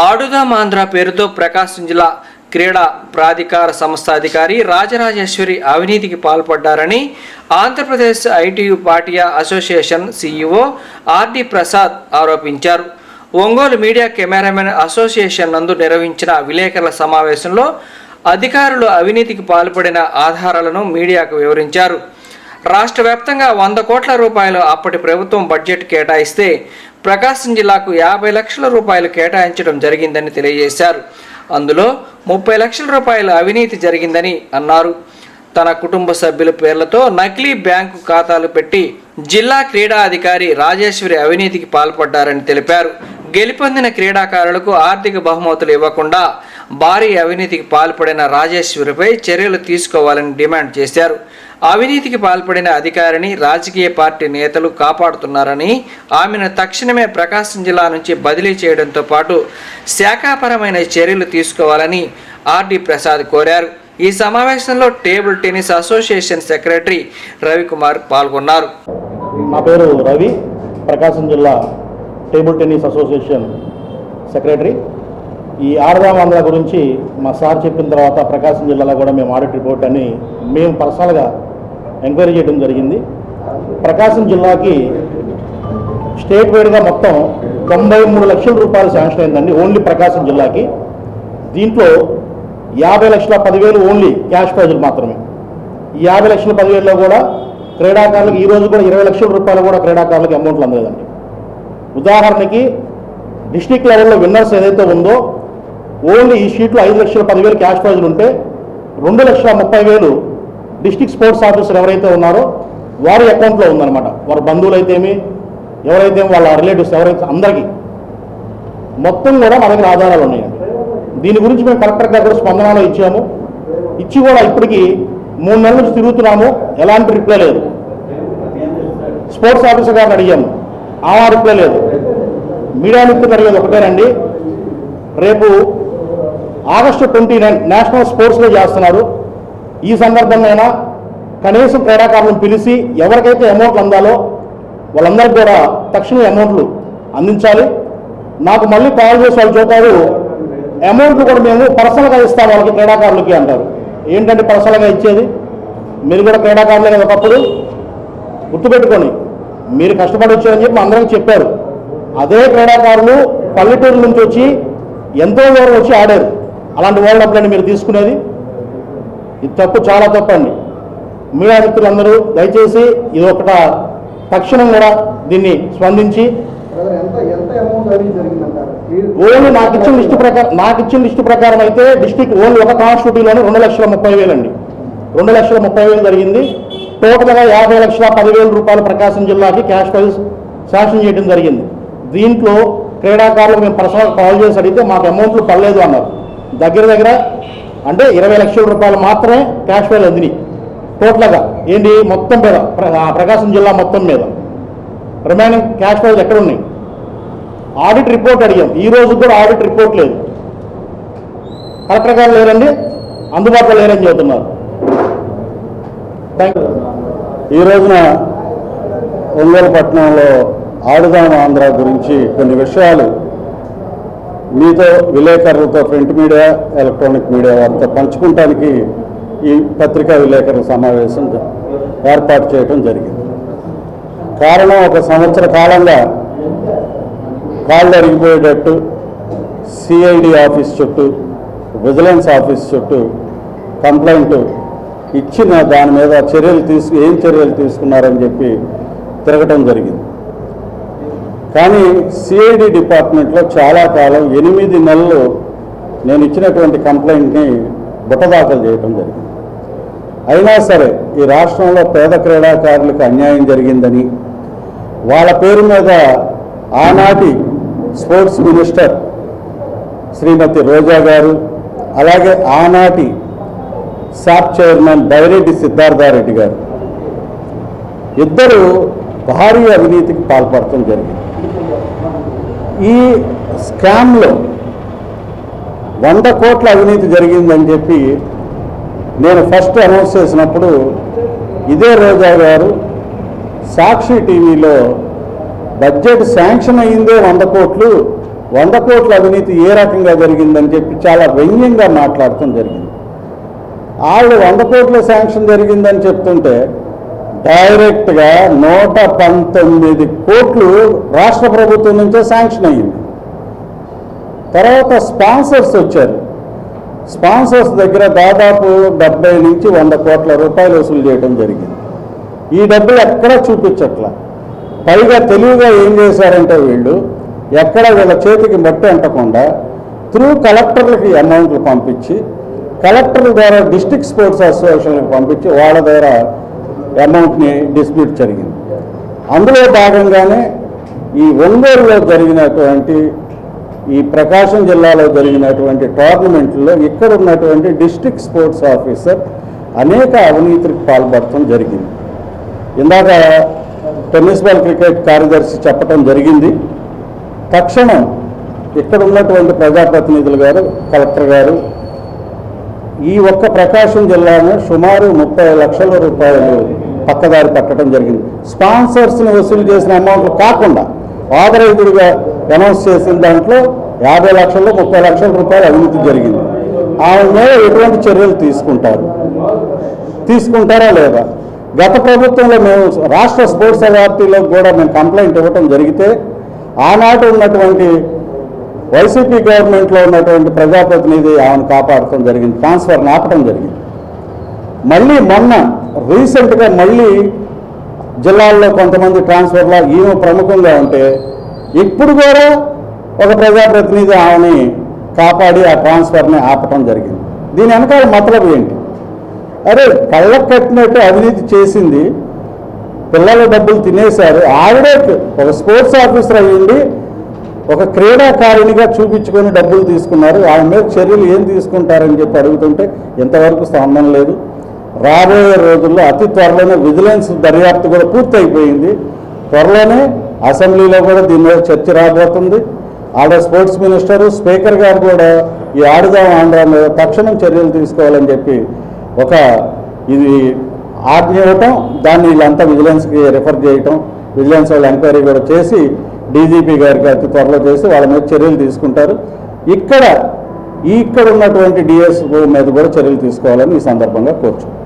ఆడుదాం ఆంధ్ర పేరుతో ప్రకాశం జిల్లా క్రీడా ప్రాధికార సంస్థ అధికారి రాజరాజేశ్వరి అవినీతికి పాల్పడ్డారని Andhra Pradesh ITU Patia association CEO RD Prasad ఆరోపించారు. ఒంగోలు మీడియా కెమెరామెన్ అసోసియేషన్ నందు నిర్వహించిన విలేకరుల సమావేశంలో అధికారులు అవినీతికి పాల్పడిన ఆధారాలను మీడియాకు వివరించారు. రాష్ట్ర వ్యాప్తంగా 100 కోట్ల రూపాయలు అప్పటి ప్రభుత్వం బడ్జెట్ కేటాయిస్తే ప్రకాశం జిల్లాకు 50 లక్షల రూపాయలు కేటాయించడం జరిగిందని తెలియజేశారు. అందులో 30 లక్షల రూపాయల అవినీతి జరిగిందని అన్నారు. తన కుటుంబ సభ్యుల పేర్లతో నకిలీ బ్యాంకు ఖాతాలు పెట్టి జిల్లా క్రీడా అధికారి రాజేశ్వరి అవినీతికి పాల్పడ్డారని తెలిపారు. గెలుపొందిన క్రీడాకారులకు ఆర్థిక బహుమతులు ఇవ్వకుండా భారీ అవినీతికి పాల్పడిన రాజేశ్వరిపై చర్యలు తీసుకోవాలని డిమాండ్ చేశారు. అవినీతికి పాల్పడిన అధికారిని రాజకీయ పార్టీ నేతలు కాపాడుతున్నారని, ఆమెను తక్షణమే ప్రకాశం జిల్లా నుంచి బదిలీ చేయడంతో పాటు శాఖాపరమైన చర్యలు తీసుకోవాలని ఆర్డి ప్రసాద్ కోరారు. ఈ సమావేశంలో table tennis association secretary Ravikumar పాల్గొన్నారు. నా పేరు రవి, ప్రకాశం జిల్లా టేబుల్ టెన్నిస్ అసోసియేషన్ సెక్రటరీ. ఈ ఆడుదాం ఆంధ్ర గురించి మా సార్ చెప్పిన తర్వాత ప్రకాశం జిల్లాలో కూడా మేము ఆడిట్ రిపోర్ట్ అని మేము పర్సనల్గా ఎంక్వైరీ చేయడం జరిగింది. ప్రకాశం జిల్లాకి స్టేట్ వైడ్గా మొత్తం 93 లక్షల రూపాయలు శాంక్షన్ అయిందండి ఓన్లీ ప్రకాశం జిల్లాకి. దీంట్లో 50,10,000 ఓన్లీ క్యాష్ ప్రైజులు మాత్రమే. ఈ 50,10,000లో కూడా క్రీడాకారులకు ఈరోజు కూడా 20 లక్షల రూపాయలు కూడా క్రీడాకారులకు అమౌంట్లు అందలేదండి. ఉదాహరణకి డిస్ట్రిక్ట్ లెవెల్లో విన్నర్స్ ఏదైతే ఉందో ఓన్లీ ఈ షీట్లో 5,10,000 క్యాష్ ప్రైజులు ఉంటే 2,30,000 డిస్ట్రిక్ట్ స్పోర్ట్స్ ఆఫీసర్ ఎవరైతే ఉన్నారో వారి అకౌంట్లో ఉందన్నమాట. వారి బంధువులు అయితేమి, ఎవరైతే వాళ్ళ రిలేటివ్స్ ఎవరైతే అందరికీ మొత్తం కూడా మా దగ్గర ఆధారాలు ఉన్నాయండి. దీని గురించి మేము కలెక్టర్ గారు కూడా స్పందనలో ఇచ్చాము. ఇచ్చి కూడా ఇప్పటికీ 3 నెలల నుంచి తిరుగుతున్నాము, ఎలాంటి రిప్లై లేదు. స్పోర్ట్స్ ఆఫీసర్ గారిని అడిగాము, ఆ రిప్లై లేదు. మీడియా మిత్రులు అడిగేది ఒకటేనండి, రేపు ఆగస్టు 29 నేషనల్ స్పోర్ట్స్ డే చేస్తున్నారు. ఈ సందర్భంగా కనీసం క్రీడాకారులను పిలిచి ఎవరికైతే అమౌంట్లు అందాలో వాళ్ళందరికీ కూడా తక్షణ అమౌంట్లు అందించాలి. నాకు మళ్ళీ కాల్ చేసి వాళ్ళు చూపారు అమౌంట్లు కూడా మేము పర్సనల్గా ఇస్తాం వాళ్ళకి క్రీడాకారులకి అంటారు. ఏంటంటే పర్సనల్గా ఇచ్చేది? మీరు కూడా క్రీడాకారులే కదా, ఒకప్పుడు గుర్తుపెట్టుకొని మీరు కష్టపడి వచ్చారని చెప్పి అందరికీ చెప్పారు. అదే క్రీడాకారులు పల్లెటూరు నుంచి వచ్చి ఎంతో దూరం వచ్చి ఆడారు. అలాంటి వాళ్ళ డబ్బులని మీరు తీసుకునేది ఇది తప్పు, చాలా తప్పండి. మీడియా మిత్రులందరూ దయచేసి ఇది ఒకట తక్షణం కూడా దీన్ని స్పందించి ఓన్లీ నాకు ఇచ్చిన లిస్టు ప్రకారం అయితే డిస్ట్రిక్ట్ ఓన్లీ ఒక కాన్స్టిట్యూటీలోనే 2,30,000 అండి. 2,30,000 జరిగింది. టోటల్గా 50,10,000 రూపాయలు ప్రకాశం జిల్లాకి క్యాష్ ప్రైజ్ శాంక్షన్ చేయడం జరిగింది. దీంట్లో క్రీడాకారులకు మేము పర్సనల్ కాల్ చేసి అడిగితే మాకు అమౌంట్లు పడలేదు అన్నారు. దగ్గర అంటే 20 లక్షల రూపాయలు మాత్రమే క్యాష్ ప్రైజ్ అందినాయి టోటల్గా. ఏంటి మొత్తం మీద ప్రకాశం జిల్లా మొత్తం మీద రిమైనింగ్ క్యాష్ ప్రైజ్ ఎక్కడ ఉన్నాయి? ఆడిట్ రిపోర్ట్ అడిగాం, ఈ రోజు కూడా ఆడిట్ రిపోర్ట్ లేదు. కలెక్టర్ గారు లేరండి, అందుబాటులో లేరని చెబుతున్నారు. ఈ రోజున ఒంగోలు పట్టణంలో ఆడుదాం ఆంధ్ర గురించి కొన్ని విషయాలు మీతో విలేకరులతో, ప్రింట్ మీడియా, ఎలక్ట్రానిక్ మీడియా వారితో పంచుకుంటానికి ఈ పత్రికా విలేకరుల సమావేశం ఏర్పాటు చేయడం జరిగింది. కారణం, 1 సంవత్సర కాలంగా కాళ్ళు అరిగిపోయేటట్టు సిఐడి ఆఫీస్ చుట్టూ, విజిలెన్స్ ఆఫీస్ చుట్టూ కంప్లైంట్ ఇచ్చిన దాని మీద ఏం చర్యలు తీసుకున్నారని చెప్పి తిరగటం జరిగింది. కానీ సిఐడి డిపార్ట్మెంట్లో చాలా కాలం 8 నెలలు నేను ఇచ్చినటువంటి కంప్లైంట్ని బుట్టదాఖలు చేయడం జరిగింది. అయినా సరే ఈ రాష్ట్రంలో పేద క్రీడాకారులకు అన్యాయం జరిగిందని వాళ్ళ పేరు మీద ఆనాటి స్పోర్ట్స్ మినిస్టర్ శ్రీమతి రోజా గారు, అలాగే ఆనాటి సాప్ చైర్మన్ బైరెడ్డి సిద్ధార్థారెడ్డి గారు ఇద్దరు భారీ అవినీతికి పాల్పడటం జరిగింది. ఈ స్కామ్లో 100 కోట్ల అవినీతి జరిగిందని చెప్పి నేను ఫస్ట్ అనౌన్స్ చేసినప్పుడు ఇదే రోజా గారు సాక్షి టీవీలో బడ్జెట్ శాంక్షన్ అయ్యిందే 100 కోట్లు, 100 కోట్ల అవినీతి ఏ రకంగా జరిగిందని చెప్పి చాలా వ్యంగ్యంగా మాట్లాడటం జరిగింది. ఆవిడ 100 కోట్ల శాంక్షన్ జరిగిందని చెప్తుంటే డైరెక్ట్గా 119 కోట్లు రాష్ట్ర ప్రభుత్వం నుంచే శాంక్షన్ అయ్యింది. తర్వాత స్పాన్సర్స్ వచ్చారు. స్పాన్సర్స్ దగ్గర దాదాపు 70 నుంచి 100 కోట్ల రూపాయలు వసూలు చేయడం జరిగింది. ఈ డబ్బులు ఎక్కడా చూపించట్లా. పైగా తెలివిగా ఏం చేశారంటే వీళ్ళు ఎక్కడ వీళ్ళ చేతికి మట్టి అంటకుండా త్రూ కలెక్టర్లకి అమౌంట్లు పంపించి కలెక్టర్ల ద్వారా డిస్ట్రిక్ట్ స్పోర్ట్స్ అసోసియేషన్లకు పంపించి వాళ్ళ ద్వారా అమౌంట్ని డిస్ప్యూట్ జరిగింది. అందులో భాగంగానే ఈ ఒంగోలులో జరిగినటువంటి ఈ ప్రకాశం జిల్లాలో జరిగినటువంటి టోర్నమెంట్లో ఇక్కడ ఉన్నటువంటి డిస్ట్రిక్ట్ స్పోర్ట్స్ ఆఫీసర్ అనేక అవినీతికి పాల్పడటం జరిగింది. ఇందాక టెన్నిస్ బాల్ క్రికెట్ కార్యదర్శి చెప్పడం జరిగింది. తక్షణం ఇక్కడ ఉన్నటువంటి ప్రజాప్రతినిధులు గారు, కలెక్టర్ గారు ఈ ఒక్క ప్రకాశం జిల్లాను సుమారు 30 లక్షల రూపాయలు పక్కదారి పట్టడం జరిగింది. స్పాన్సర్స్ని వసూలు చేసిన అమౌంట్లు కాకుండా ఆథరైజ్డ్గా అనౌన్స్ చేసిన దాంట్లో 50 లక్షల్లో 30 లక్షల రూపాయలు అవినీతి జరిగింది. ఆమె మీద ఎటువంటి చర్యలు తీసుకుంటారా లేదా? గత ప్రభుత్వంలో మేము రాష్ట్ర స్పోర్ట్స్ అథారిటీలో కూడా మేము కంప్లైంట్ ఇవ్వటం జరిగితే ఆనాటి ఉన్నటువంటి వైసీపీ గవర్నమెంట్లో ఉన్నటువంటి ప్రజాప్రతినిధి ఆమెను కాపాడటం జరిగింది, ట్రాన్స్ఫర్ని ఆపటం జరిగింది. మళ్ళీ మొన్న రీసెంట్గా మళ్ళీ జిల్లాల్లో కొంతమంది ట్రాన్స్ఫర్లో ఈమె ప్రముఖంగా ఉంటే ఇప్పుడు కూడా ఒక ప్రజాప్రతినిధి ఆమెని కాపాడి ఆ ట్రాన్స్ఫర్ని ఆపటం జరిగింది. దీని వెనకాల మతలబు ఏంటి? అరే కళ్ళకు కట్టినట్టు అవినీతి చేసింది, పిల్లల డబ్బులు తినేశారు, ఆవిడే ఒక స్పోర్ట్స్ ఆఫీసర్ అయ్యింది, ఒక క్రీడాకారిణిగా చూపించుకొని డబ్బులు తీసుకున్నారు, ఆమె మీద చర్యలు ఏం తీసుకుంటారని చెప్పి అడుగుతుంటే ఇంతవరకు స్పందన లేదు. రాబోయే రోజుల్లో అతి త్వరలోనే విజిలెన్స్ దర్యాప్తు కూడా పూర్తయిపోయింది. త్వరలోనే అసెంబ్లీలో కూడా దీని మీద చర్చ రాబోతుంది. ఆడ స్పోర్ట్స్ మినిస్టరు, స్పీకర్ గారు కూడా ఈ ఆడుదాం ఆంధ్ర మీద తక్షణం చర్యలు తీసుకోవాలని చెప్పి ఒక ఇది ఆజ్ఞ ఇవ్వటం, దాన్ని వీళ్ళంతా విజిలెన్స్కి రిఫర్ చేయటం, విజిలెన్స్ వాళ్ళు ఎంక్వైరీ కూడా చేసి డీజీపీ గారికి అతి త్వరలో చేసి వాళ్ళ మీద చర్యలు తీసుకుంటారు. ఇక్కడ ఉన్నటువంటి డిఎస్ఓ మీద కూడా చర్యలు తీసుకోవాలని ఈ సందర్భంగా కోరుచున్నాను.